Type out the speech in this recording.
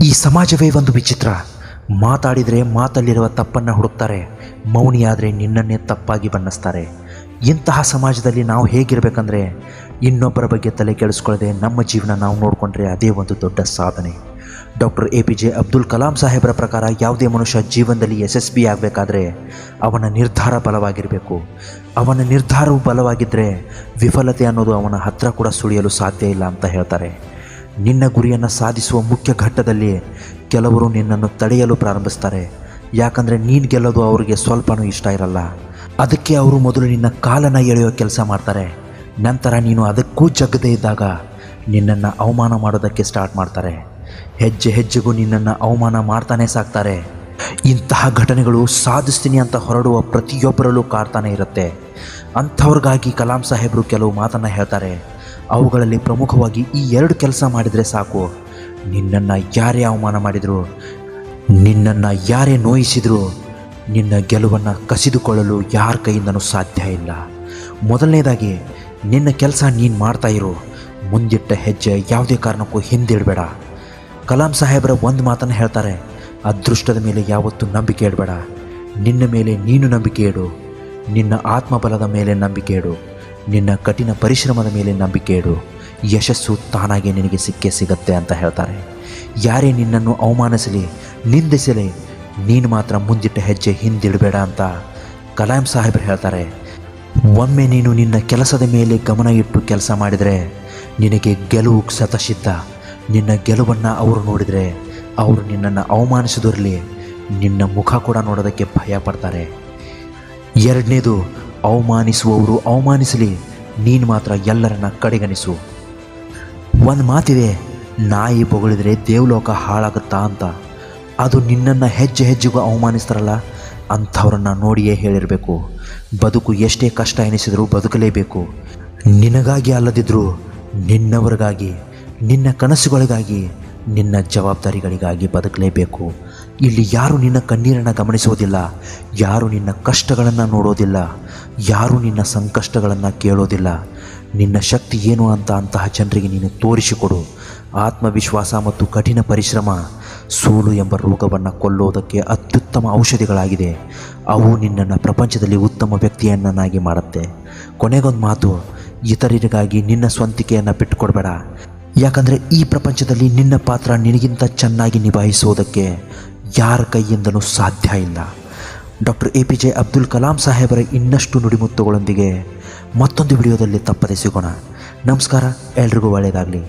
ಈ ಸಮಾಜವೇ ಒಂದು ವಿಚಿತ್ರ. ಮಾತಾಡಿದರೆ ಮಾತಲ್ಲಿರುವ ತಪ್ಪನ್ನು ಹುಡುಕ್ತಾರೆ, ಮೌನಿಯಾದರೆ ನಿನ್ನನ್ನೇ ತಪ್ಪಾಗಿ ಬಣ್ಣಿಸ್ತಾರೆ. ಇಂತಹ ಸಮಾಜದಲ್ಲಿ ನಾವು ಹೇಗಿರಬೇಕಂದ್ರೆ, ಇನ್ನೊಬ್ಬರ ಬಗ್ಗೆ ತಲೆ ಕೆಡಿಸ್ಕೊಳ್ಳದೆ ನಮ್ಮ ಜೀವನ ನಾವು ನೋಡಿಕೊಂಡ್ರೆ ಅದೇ ಒಂದು ದೊಡ್ಡ ಸಾಧನೆ. ಡಾಕ್ಟರ್ APJ ಅಬ್ದುಲ್ ಕಲಾಂ ಸಾಹೇಬರ ಪ್ರಕಾರ ಯಾವುದೇ ಮನುಷ್ಯ ಜೀವನದಲ್ಲಿ ಯಶಸ್ವಿ ಆಗಬೇಕಾದ್ರೆ ಅವನ ನಿರ್ಧಾರ ಬಲವಾಗಿರಬೇಕು. ಅವನ ನಿರ್ಧಾರವು ಬಲವಾಗಿದ್ದರೆ ವಿಫಲತೆ ಅನ್ನೋದು ಅವನ ಹತ್ರ ಕೂಡ ಸುಳಿಯಲು ಸಾಧ್ಯ ಇಲ್ಲ ಅಂತ ಹೇಳ್ತಾರೆ. ನಿನ್ನ ಗುರಿಯನ್ನು ಸಾಧಿಸುವ ಮುಖ್ಯ ಘಟ್ಟದಲ್ಲಿ ಕೆಲವರು ನಿನ್ನನ್ನು ತಡೆಯಲು ಪ್ರಾರಂಭಿಸ್ತಾರೆ. ಯಾಕಂದರೆ ನೀನು ಗೆಲ್ಲೋದು ಅವರಿಗೆ ಸ್ವಲ್ಪನೂ ಇಷ್ಟ ಇರಲ್ಲ. ಅದಕ್ಕೆ ಅವರು ಮೊದಲು ನಿನ್ನ ಕಾಲನ್ನು ಎಳೆಯೋ ಕೆಲಸ ಮಾಡ್ತಾರೆ. ನಂತರ ನೀನು ಅದಕ್ಕೂ ಜಗ್ಗದೇ ಇದ್ದಾಗ ನಿನ್ನನ್ನು ಅವಮಾನ ಮಾಡೋದಕ್ಕೆ ಸ್ಟಾರ್ಟ್ ಮಾಡ್ತಾರೆ. ಹೆಜ್ಜೆ ಹೆಜ್ಜೆಗೂ ನಿನ್ನನ್ನು ಅವಮಾನ ಮಾಡ್ತಾನೆ ಸಾಕ್ತಾರೆ. ಇಂತಹ ಘಟನೆಗಳು ಸಾಧಿಸ್ತೀನಿ ಅಂತ ಹೊರಡುವ ಪ್ರತಿಯೊಬ್ಬರಲ್ಲೂ ಕಾಡ್ತಾನೆ ಇರುತ್ತೆ. ಅಂಥವ್ರಿಗಾಗಿ ಕಲಾಂ ಸಾಹೇಬರು ಕೆಲವು ಮಾತನ್ನು ಹೇಳ್ತಾರೆ. ಅವುಗಳಲ್ಲಿ ಪ್ರಮುಖವಾಗಿ ಈ 2 ಕೆಲಸ ಮಾಡಿದರೆ ಸಾಕು. ನಿನ್ನನ್ನು ಯಾರೇ ಅವಮಾನ ಮಾಡಿದ್ರು, ನಿನ್ನನ್ನು ಯಾರೇ ನೋಯಿಸಿದ್ರು, ನಿನ್ನ ಗೆಲುವನ್ನು ಕಸಿದುಕೊಳ್ಳಲು ಯಾರ ಕೈಯಿಂದನೂ ಸಾಧ್ಯ ಇಲ್ಲ. ಮೊದಲನೇದಾಗಿ, ನಿನ್ನ ಕೆಲಸ ನೀನು ಮಾಡ್ತಾಯಿರು. ಮುಂದಿಟ್ಟ ಹೆಜ್ಜೆ ಯಾವುದೇ ಕಾರಣಕ್ಕೂ ಹಿಂದಿಡಬೇಡ. ಕಲಾಂ ಸಾಹೇಬರ ಒಂದು ಮಾತನ್ನು ಹೇಳ್ತಾರೆ, ಅದೃಷ್ಟದ ಮೇಲೆ ಯಾವತ್ತೂ ನಂಬಿಕೆ ಇಡಬೇಡ. ನಿನ್ನ ಮೇಲೆ ನೀನು ನಂಬಿಕೆ ಇಡು. ನಿನ್ನ ಆತ್ಮಬಲದ ಮೇಲೆ ನಂಬಿಕೆ ಇಡು. ನಿನ್ನ ಕಠಿಣ ಪರಿಶ್ರಮದ ಮೇಲೆ ನಂಬಿಕೆ ಇಡು. ಯಶಸ್ಸು ತಾನಾಗೆ ನಿನಗೆ ಸಿಕ್ಕೇ ಸಿಗತ್ತೆ ಅಂತ ಹೇಳ್ತಾರೆ. ಯಾರೇ ನಿನ್ನನ್ನು ಅವಮಾನಿಸಲಿ, ನಿಂದಿಸಲಿ, ನೀನು ಮಾತ್ರ ಮುಂದಿಟ್ಟ ಹೆಜ್ಜೆ ಹಿಂದಿಡಬೇಡ ಅಂತ ಕಲಾಂ ಸಾಹೇಬರು ಹೇಳ್ತಾರೆ. ಒಮ್ಮೆ ನೀನು ನಿನ್ನ ಕೆಲಸದ ಮೇಲೆ ಗಮನ ಇಟ್ಟು ಕೆಲಸ ಮಾಡಿದರೆ ನಿನಗೆ ಗೆಲುವು ಸತಸಿದ್ಧ. ನಿನ್ನ ಗೆಲುವನ್ನು ಅವರು ನೋಡಿದರೆ ಅವರು ನಿನ್ನನ್ನು ಅವಮಾನಿಸಿದರಲ್ಲಿ ನಿನ್ನ ಮುಖ ಕೂಡ ನೋಡೋದಕ್ಕೆ ಭಯ ಪಡ್ತಾರೆ. ಎರಡನೇದು, ಅವಮಾನಿಸುವವರು ಅವಮಾನಿಸಲಿ, ನೀನು ಮಾತ್ರ ಎಲ್ಲರನ್ನ ಕಡೆಗಣಿಸು. ಒಂದು ಮಾತಿದೆ, ನಾಯಿ ಬೊಗಳಿದ್ರೆ ದೇವಲೋಕ ಹಾಳಾಗುತ್ತಾ ಅಂತ. ಅದು ನಿನ್ನನ್ನು ಹೆಜ್ಜೆ ಹೆಜ್ಜೆಗೂ ಅವಮಾನಿಸ್ತಾರಲ್ಲ, ಅಂಥವ್ರನ್ನ ನೋಡಿಯೇ ಹೇಳಿರಬೇಕು, ಬದುಕು ಎಷ್ಟೇ ಕಷ್ಟ ಎನಿಸಿದರೂ ಬದುಕಲೇಬೇಕು. ನಿನಗಾಗಿ ಅಲ್ಲದಿದ್ದರೂ ನಿನ್ನವರಿಗಾಗಿ, ನಿನ್ನ ಕನಸುಗಳಿಗಾಗಿ, ನಿನ್ನ ಜವಾಬ್ದಾರಿಗಳಿಗಾಗಿ ಬದುಕಲೇಬೇಕು. ಇಲ್ಲಿ ಯಾರು ನಿನ್ನ ಕಣ್ಣೀರನ್ನು ಗಮನಿಸೋದಿಲ್ಲ, ಯಾರು ನಿನ್ನ ಕಷ್ಟಗಳನ್ನು ನೋಡೋದಿಲ್ಲ, ಯಾರು ನಿನ್ನ ಸಂಕಷ್ಟಗಳನ್ನು ಕೇಳೋದಿಲ್ಲ. ನಿನ್ನ ಶಕ್ತಿ ಏನು ಅಂತ ಅಂತಹ ಜನರಿಗೆ ನೀನು ತೋರಿಸಿಕೊಡು. ಆತ್ಮವಿಶ್ವಾಸ ಮತ್ತು ಕಠಿಣ ಪರಿಶ್ರಮ ಸೋಲು ಎಂಬ ರೋಗವನ್ನು ಕೊಲ್ಲೋದಕ್ಕೆ ಅತ್ಯುತ್ತಮ ಔಷಧಿಗಳಾಗಿದೆ. ಅವು ನಿನ್ನನ್ನು ಪ್ರಪಂಚದಲ್ಲಿ ಉತ್ತಮ ವ್ಯಕ್ತಿಯನ್ನಾಗಿ ಮಾಡುತ್ತೆ. ಕೊನೆಗೊಂದು ಮಾತು, ಇತರರಿಗಾಗಿ ನಿನ್ನ ಸ್ವಂತಿಕೆಯನ್ನು ಬಿಟ್ಟುಕೊಡಬೇಡ. ಯಾಕಂದರೆ ಈ ಪ್ರಪಂಚದಲ್ಲಿ ನಿನ್ನ ಪಾತ್ರ ನಿನಗಿಂತ ಚೆನ್ನಾಗಿ ನಿಭಾಯಿಸೋದಕ್ಕೆ ಯಾರ ಕೈಯಿಂದಲೂ ಸಾಧ್ಯ ಇಲ್ಲ. ಡಾಕ್ಟರ್ APJ ಅಬ್ದುಲ್ ಕಲಾಂ ಸಾಹೇಬರ ಇನ್ನಷ್ಟು ನುಡಿಮುತ್ತುಗಳೊಂದಿಗೆ ಮತ್ತೊಂದು ವಿಡಿಯೋದಲ್ಲಿ ತಪ್ಪದೆ ಸಿಗೋಣ. ನಮಸ್ಕಾರ, ಎಲ್ರಿಗೂ ಒಳ್ಳೆಯದಾಗಲಿ.